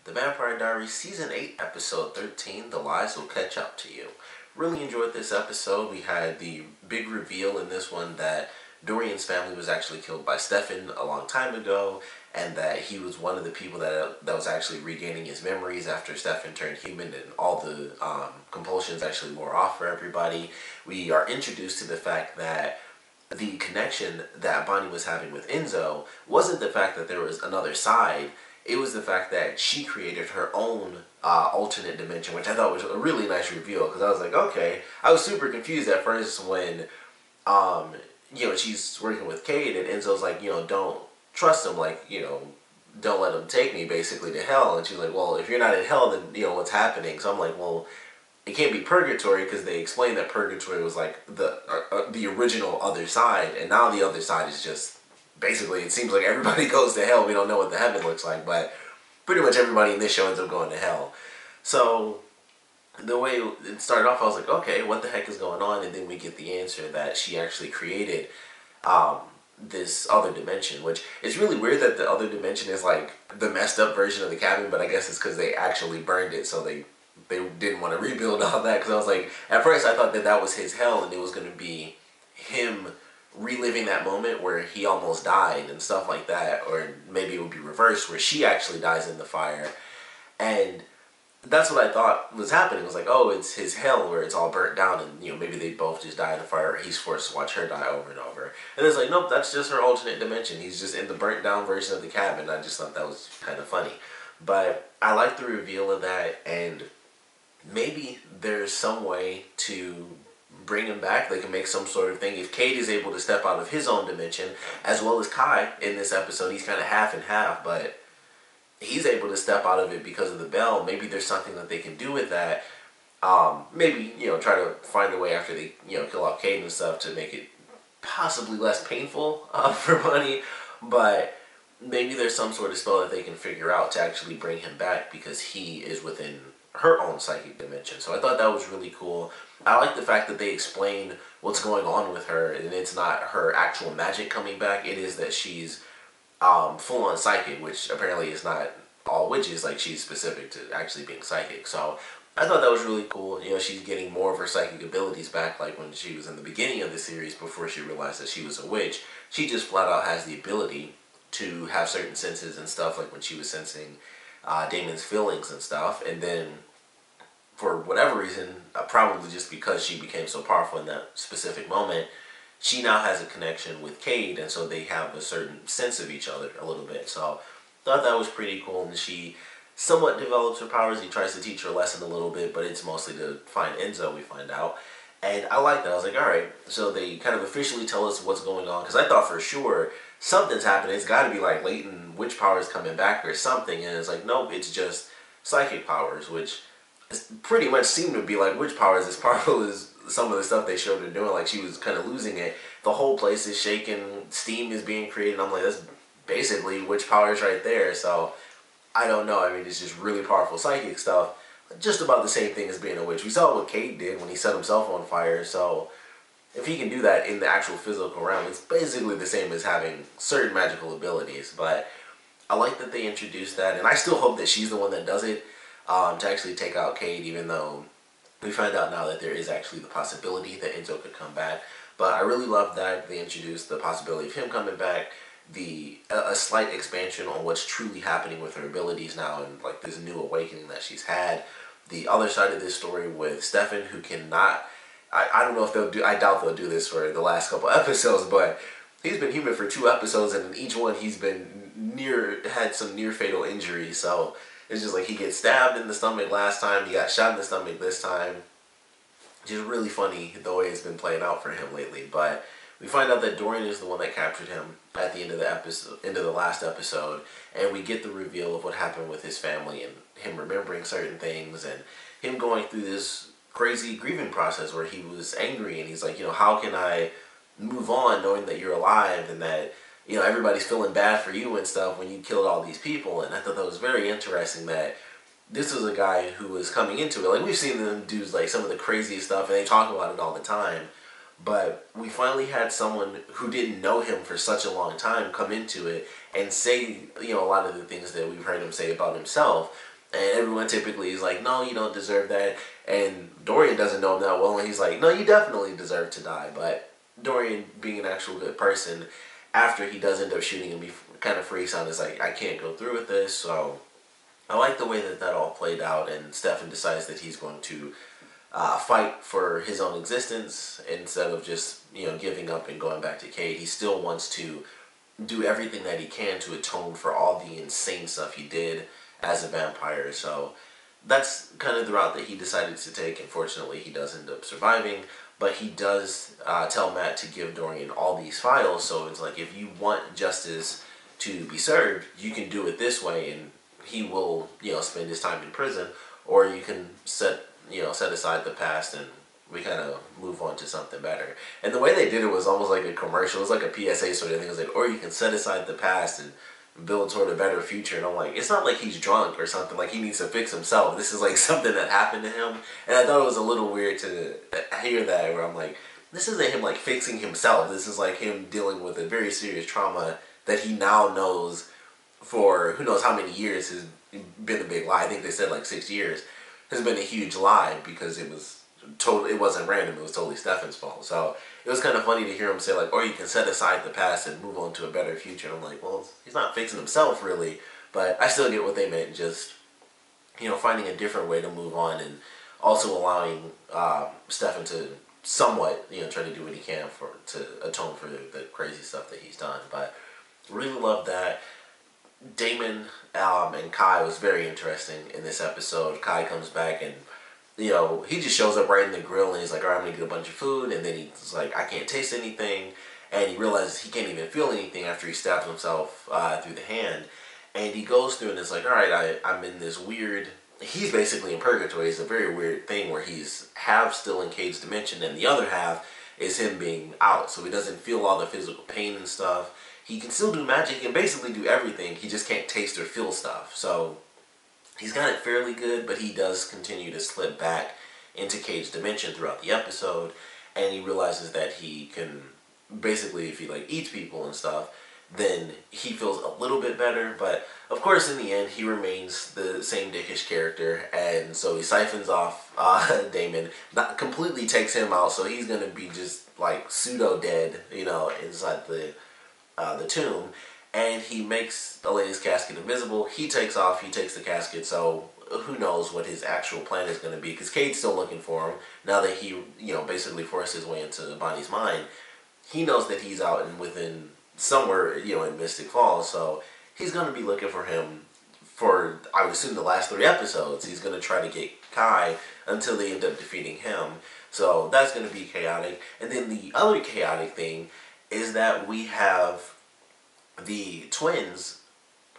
The Vampire Diaries Season 8, Episode 13, The Lies Will Catch Up to You. Really enjoyed this episode. We had the big reveal in this one that Dorian's family was actually killed by Stefan a long time ago, and that he was one of the people that was actually regaining his memories after Stefan turned human and all the compulsions actually wore off for everybody. We are introduced to the fact that the connection that Bonnie was having with Enzo wasn't the fact that there was another side. It was the fact that she created her own alternate dimension, which I thought was a really nice reveal, because I was like, okay. I was super confused at first when, she's working with Cade and Enzo's like, don't trust him, like, don't let him take me basically to hell. And she's like, well, if you're not in hell, then, what's happening? So I'm like, well, it can't be purgatory, because they explained that purgatory was like the original other side, and now the other side is just basically, it seems like everybody goes to hell. We don't know what the heaven looks like, but pretty much everybody in this show ends up going to hell. So the way it started off, I was like, okay, what the heck is going on? And then we get the answer that she actually created this other dimension, which is really weird that the other dimension is like the messed up version of the cabin, but I guess it's because they actually burned it, so they didn't want to rebuild all that. Because I was like, at first I thought that was his hell, and it was going to be him reliving that moment where he almost died and stuff like that, or maybe it would be reversed where she actually dies in the fire. And that's what I thought was happening. It was like, oh, it's his hell where it's all burnt down, and maybe they both just die in the fire, or he's forced to watch her die over and over. And it's like, nope, that's just her alternate dimension. He's just in the burnt down version of the cabin. I just thought that was kind of funny. But I like the reveal of that, and maybe there's some way to bring him back. They can make some sort of thing. If Cade is able to step out of his own dimension, as well as Kai in this episode, he's kind of half and half, but he's able to step out of it because of the bell. Maybe there's something that they can do with that. Maybe, try to find a way after they, kill off Cade and stuff to make it possibly less painful for Bunny. But maybe there's some sort of spell that they can figure out to actually bring him back, because he is within her own psychic dimension. So I thought that was really cool. I like the fact that they explain what's going on with her, and it's not her actual magic coming back. It is that she's full-on psychic, which apparently is not all witches. Like, she's specific to actually being psychic. So I thought that was really cool. She's getting more of her psychic abilities back, like when she was in the beginning of the series before she realized that she was a witch. She just flat out has the ability to have certain senses and stuff, like when she was sensing Damon's feelings and stuff. And then for whatever reason, probably just because she became so powerful in that specific moment, she now has a connection with Cade, and so they have a certain sense of each other a little bit. So I thought that was pretty cool, and she somewhat develops her powers. He tries to teach her a lesson a little bit, but it's mostly to find Enzo, we find out. And I like that. I was like, alright, so they kind of officially tell us what's going on, because I thought for sure something's happening. It's got to be like latent witch powers coming back or something, and it's like, nope, it's just psychic powers, which pretty much seemed to be like witch powers, as powerful as some of the stuff they showed her doing. Like, she was kind of losing it. The whole place is shaking, steam is being created. I'm like, that's basically witch powers right there. So I don't know. I mean, it's just really powerful psychic stuff. Just about the same thing as being a witch. We saw what Cade did when he set himself on fire. So if he can do that in the actual physical realm, it's basically the same as having certain magical abilities. But I like that they introduced that, and I still hope that she's the one that does it. To actually take out Cade, even though we find out now that there is actually the possibility that Enzo could come back. But I really love that they introduced the possibility of him coming back, a slight expansion on what's truly happening with her abilities now, and like this new awakening that she's had. The other side of this story with Stefan, who cannot, I don't know if they'll do, I doubt they'll do this for the last couple episodes, but he's been human for 2 episodes, and in each one he's been had some near fatal injury. So it's just like he gets stabbed in the stomach last time, he got shot in the stomach this time. Just really funny the way it's been playing out for him lately. But we find out that Dorian is the one that captured him at the end of the episode, end of the last episode, and we get the reveal of what happened with his family and him remembering certain things and him going through this crazy grieving process where he was angry and he's like, how can I move on knowing that you're alive and that everybody's feeling bad for you and stuff when you killed all these people. And I thought that was very interesting that this was a guy who was coming into it. Like, we've seen them do like some of the craziest stuff, and they talk about it all the time. But we finally had someone who didn't know him for such a long time come into it and say, a lot of the things that we've heard him say about himself. And everyone typically is like, no, you don't deserve that. And Dorian doesn't know him that well, and he's like, no, you definitely deserve to die. But Dorian, being an actual good person, after he does end up shooting him, he kind of freaks out and is like, I can't go through with this. So I like the way that that all played out, and Stefan decides that he's going to fight for his own existence instead of just, you know, giving up and going back to Cade. He still wants to do everything that he can to atone for all the insane stuff he did as a vampire. So that's kind of the route that he decided to take. Unfortunately, he does end up surviving, but he does tell Matt to give Dorian all these files. So it's like, if you want justice to be served, you can do it this way, and he will, you know, spend his time in prison, or you can set aside the past and we kind of move on to something better. And the way they did it was almost like a commercial. It was like a PSA sort of thing. It was like, or you can set aside the past and build toward a better future. And I'm like, it's not like he's drunk or something, like he needs to fix himself. This is like something that happened to him. And I thought it was a little weird to hear that, where I'm like, this isn't him like fixing himself. This is like him dealing with a very serious trauma that he now knows for who knows how many years has been a big lie. I think they said like 6 years has been a huge lie, because it wasn't random, it was totally Stefan's fault. So it was kind of funny to hear him say like, or you can set aside the past and move on to a better future. And I'm like, well, he's not fixing himself really, but I still get what they meant, just, you know, finding a different way to move on, and also allowing Stefan to somewhat, you know, try to do what he can to atone for the crazy stuff that he's done. But really love that. Damon and Kai was very interesting in this episode. Kai comes back and, you know, he just shows up right in the grill and he's like, all right, I'm going to get a bunch of food. And then he's like, I can't taste anything. And he realizes he can't even feel anything after he stabs himself through the hand. And he goes through and it's like, all right, I'm in this weird, he's basically in purgatory. It's a very weird thing where he's half still in Cade's dimension and the other half is him being out. So he doesn't feel all the physical pain and stuff. He can still do magic and basically do everything. He just can't taste or feel stuff. So he's got it fairly good, but he does continue to slip back into Cade's dimension throughout the episode. And he realizes that he can basically, if he like eats people and stuff, then he feels a little bit better. But of course, in the end, he remains the same dickish character. And so he siphons off Damon, not completely takes him out. So he's going to be just like pseudo dead, you know, inside the tomb, and he makes Elena's casket invisible. He takes off, he takes the casket, so who knows what his actual plan is going to be, because Cade's still looking for him, now that he, you know, basically forced his way into Bonnie's mind. He knows that he's out and within somewhere, you know, in Mystic Falls, so he's going to be looking for him for, I would assume, the last 3 episodes. He's going to try to get Kai until they end up defeating him, so that's going to be chaotic. And then the other chaotic thing is that we have the twins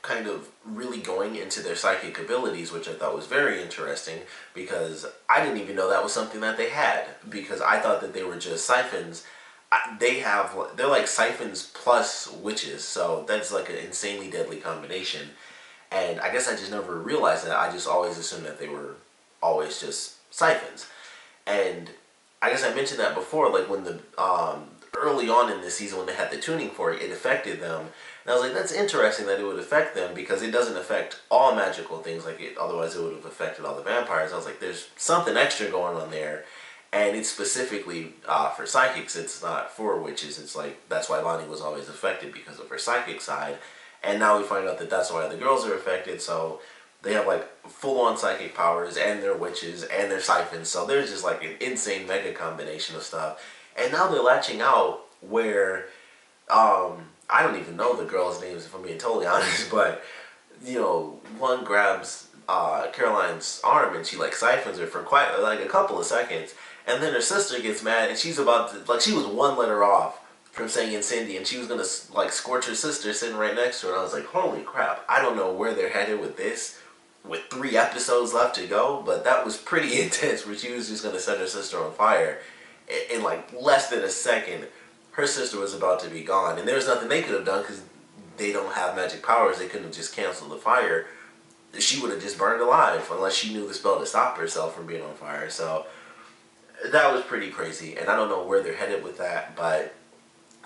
kind of really going into their psychic abilities, which I thought was very interesting, because I didn't even know that was something that they had, because I thought that they were just siphons. They're like siphons plus witches, so that's like an insanely deadly combination. And I guess I just never realized that. I just always assumed that they were always just siphons. And I guess I mentioned that before, like when the early on in this season when they had the tuning for it, it affected them. And I was like, that's interesting that it would affect them, because it doesn't affect all magical things like it, otherwise it would have affected all the vampires. I was like, there's something extra going on there, and it's specifically for psychics. It's not for witches. It's like, that's why Lonnie was always affected, because of her psychic side. And now we find out that that's why the girls are affected, so they have like full-on psychic powers, and they're witches, and they're siphons, so there's just like an insane mega combination of stuff. And now they're latching out where, I don't even know the girls' names if I'm being totally honest, but, you know, one grabs Caroline's arm and she like siphons her for quite like a couple of seconds. And then her sister gets mad and she's about to, like, she was 1 letter off from saying Incendia, and she was going to like scorch her sister sitting right next to her. And I was like, holy crap, I don't know where they're headed with this, with 3 episodes left to go, but that was pretty intense, where she was just going to set her sister on fire. In like less than a second, her sister was about to be gone, and there was nothing they could have done because they don't have magic powers. They couldn't have just canceled the fire. She would have just burned alive unless she knew the spell to stop herself from being on fire. So that was pretty crazy, and I don't know where they're headed with that, but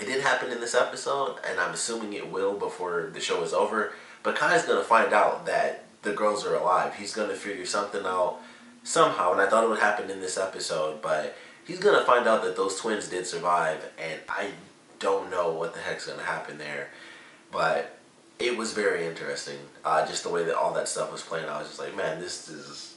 it did happen in this episode, and I'm assuming it will before the show is over. But Kai's gonna find out that the girls are alive. He's gonna figure something out somehow, and I thought it would happen in this episode, but he's gonna find out that those twins did survive, and I don't know what the heck's gonna happen there. But it was very interesting. Just the way that all that stuff was playing. I was just like, man, this is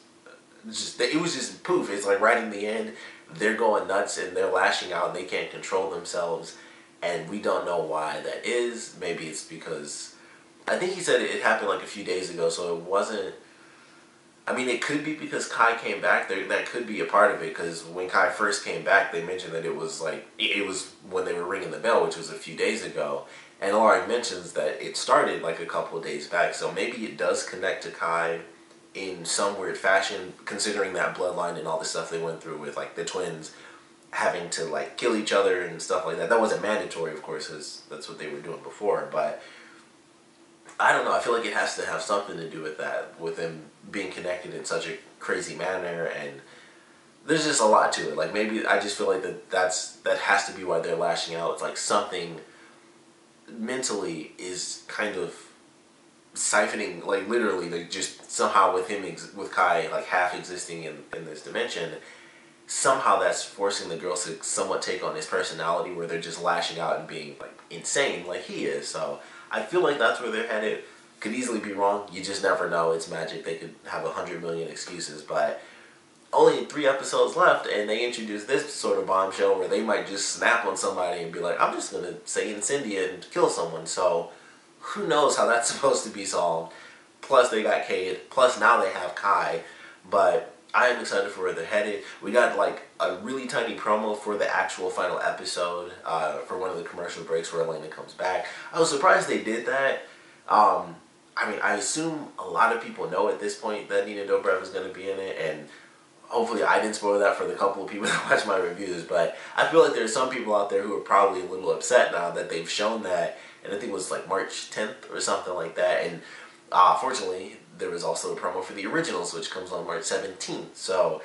just. It was just poof. It's like right in the end, they're going nuts and they're lashing out and they can't control themselves, and we don't know why that is. Maybe it's because I think he said it happened like a few days ago, so it wasn't. I mean, it could be because Kai came back. That could be a part of it, because when Kai first came back, they mentioned that it was when they were ringing the bell, which was a few days ago. And Laurie mentions that it started like a couple of days back, so maybe it does connect to Kai in some weird fashion, considering that bloodline and all the stuff they went through with like the twins having to like kill each other and stuff like that. That wasn't mandatory, of course, because that's what they were doing before, but I don't know. I feel like it has to have something to do with that, with them being connected in such a crazy manner, and there's just a lot to it. Like maybe I just feel like that has to be why they're lashing out. It's like something mentally is kind of siphoning, like literally, like just somehow with him, with Kai, like half existing in this dimension, somehow that's forcing the girls to somewhat take on his personality, where they're just lashing out and being like insane like he is. So I feel like that's where they're headed. Could easily be wrong. You just never know. It's magic. They could have 100 million excuses, but only 3 episodes left, and they introduce this sort of bombshell where they might just snap on somebody and be like, I'm just going to say Incendia and kill someone. So who knows how that's supposed to be solved. Plus they got Cade. Plus now they have Kai. But I am excited for where they're headed. We got like a really tiny promo for the actual final episode for one of the commercial breaks where Elena comes back. I was surprised they did that. I mean, I assume a lot of people know at this point that Nina Dobrev is going to be in it, and hopefully I didn't spoil that for the couple of people that watch my reviews, but I feel like there's some people out there who are probably a little upset now that they've shown that, and I think it was like March 10th or something like that, and fortunately there was also a promo for the originals, which comes on March 17th, so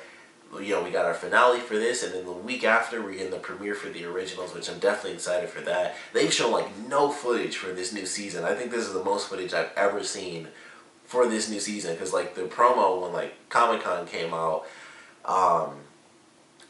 you know, we got our finale for this, and then the week after we're getting the premiere for the originals, which I'm definitely excited for that. They've shown like no footage for this new season. I think this is the most footage I've ever seen for this new season, because like the promo when like Comic-Con came out,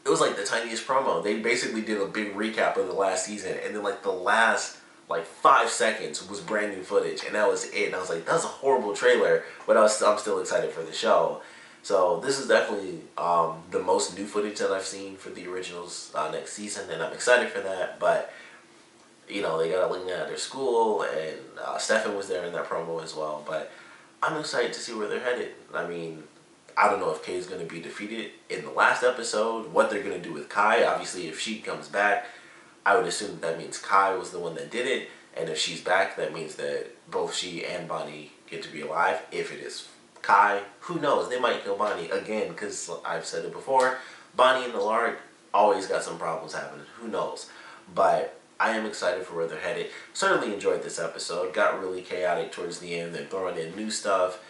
it was like the tiniest promo. They basically did a big recap of the last season, and then like the last like 5 seconds was brand new footage, and that was it. And I was like, that's a horrible trailer, but I'm still excited for the show. So this is definitely the most new footage that I've seen for the originals next season, and I'm excited for that. But you know, they got Elena at their school, and Stefan was there in that promo as well. But I'm excited to see where they're headed. I mean, I don't know if Cade's going to be defeated in the last episode, what they're going to do with Kai. Obviously, if she comes back, I would assume that means Kai was the one that did it. And if she's back, that means that both she and Bonnie get to be alive. If it is Kai, who knows? They might kill Bonnie again, because I've said it before. Bonnie and the Lark always got some problems happening. Who knows? But I am excited for where they're headed. Certainly enjoyed this episode. Got really chaotic towards the end. They're throwing in new stuff.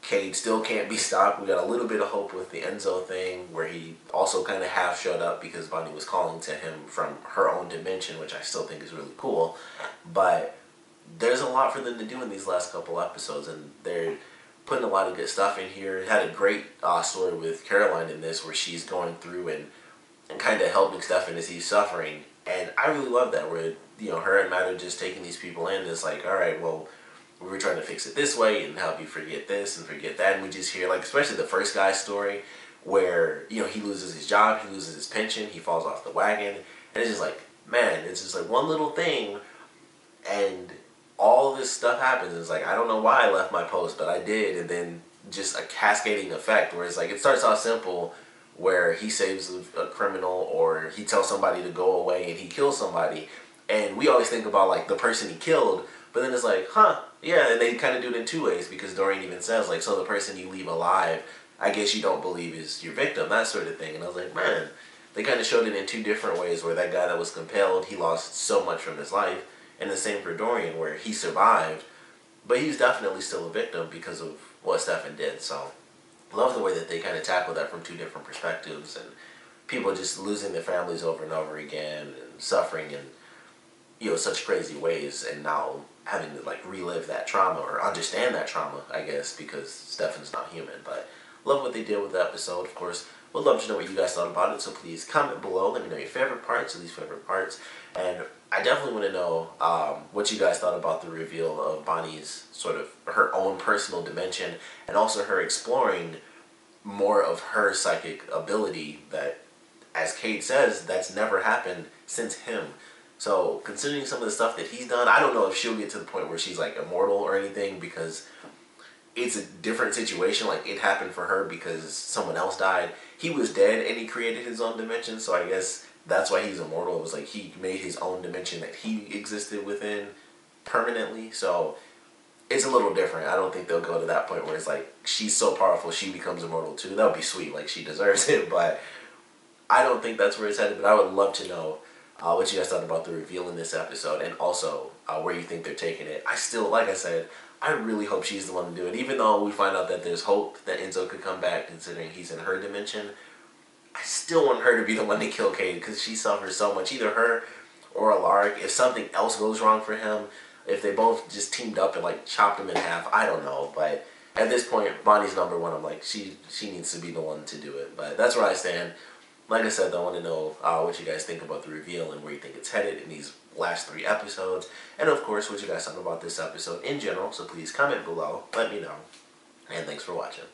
Cade still can't be stopped. We got a little bit of hope with the Enzo thing, where he also kind of half showed up because Bonnie was calling to him from her own dimension, which I still think is really cool. But there's a lot for them to do in these last couple episodes, and they're putting a lot of good stuff in here. Had a great story with Caroline in this, where she's going through and kind of helping Stefan as he's suffering. And I really love that, where, you know, her and Matt are just taking these people in, and it's like, all right, well, we were trying to fix it this way and help you forget this and forget that. And we just hear, like, especially the first guy's story, where, you know, he loses his job, he loses his pension, he falls off the wagon. And it's just like, man, it's just like one little thing, and all this stuff happens. It's like, I don't know why I left my post, but I did. And then just a cascading effect, where it's like, it starts off simple, where he saves a criminal, or he tells somebody to go away and he kills somebody. And we always think about, like, the person he killed, but then it's like, huh, yeah, and they kind of do it in 2 ways, because Dorian even says, like, so the person you leave alive, I guess you don't believe is your victim, that sort of thing. And I was like, man, they kind of showed it in 2 different ways, where that guy that was compelled, he lost so much from his life, and the same for Dorian, where he survived, but he's definitely still a victim because of what Stefan did. So love the way that they kind of tackle that from 2 different perspectives, and people just losing their families over and over again, and suffering in, you know, such crazy ways, and now having to like relive that trauma or understand that trauma, I guess, because Stefan's not human. But love what they did with the episode. Of course, would love to know what you guys thought about it. So please comment below. Let me know your favorite parts, or least favorite parts, and I definitely want to know what you guys thought about the reveal of Bonnie's sort of her own personal dimension, and also her exploring more of her psychic ability that, as Cade says, that's never happened since him. So considering some of the stuff that he's done, I don't know if she'll get to the point where she's like immortal or anything, because it's a different situation. Like, it happened for her because someone else died. He was dead and he created his own dimension, so I guess that's why he's immortal. It was like he made his own dimension that he existed within permanently. So it's a little different. I don't think they'll go to that point where it's like she's so powerful she becomes immortal too. That would be sweet, like she deserves it, but I don't think that's where it's headed. But I would love to know what you guys thought about the reveal in this episode, and also where you think they're taking it. I still, like I said, I really hope she's the one to do it. Even though we find out that there's hope that Enzo could come back, considering he's in her dimension, I still want her to be the one to kill Cade, because she suffers so much. Either her or Alaric. If something else goes wrong for him, if they both just teamed up and like chopped him in half, I don't know. But at this point, Bonnie's number one. I'm like, she needs to be the one to do it. But that's where I stand. Like I said, I want to know what you guys think about the reveal and where you think it's headed in these last 3 episodes. And of course, what you guys thought about this episode in general. So please comment below. Let me know. And thanks for watching.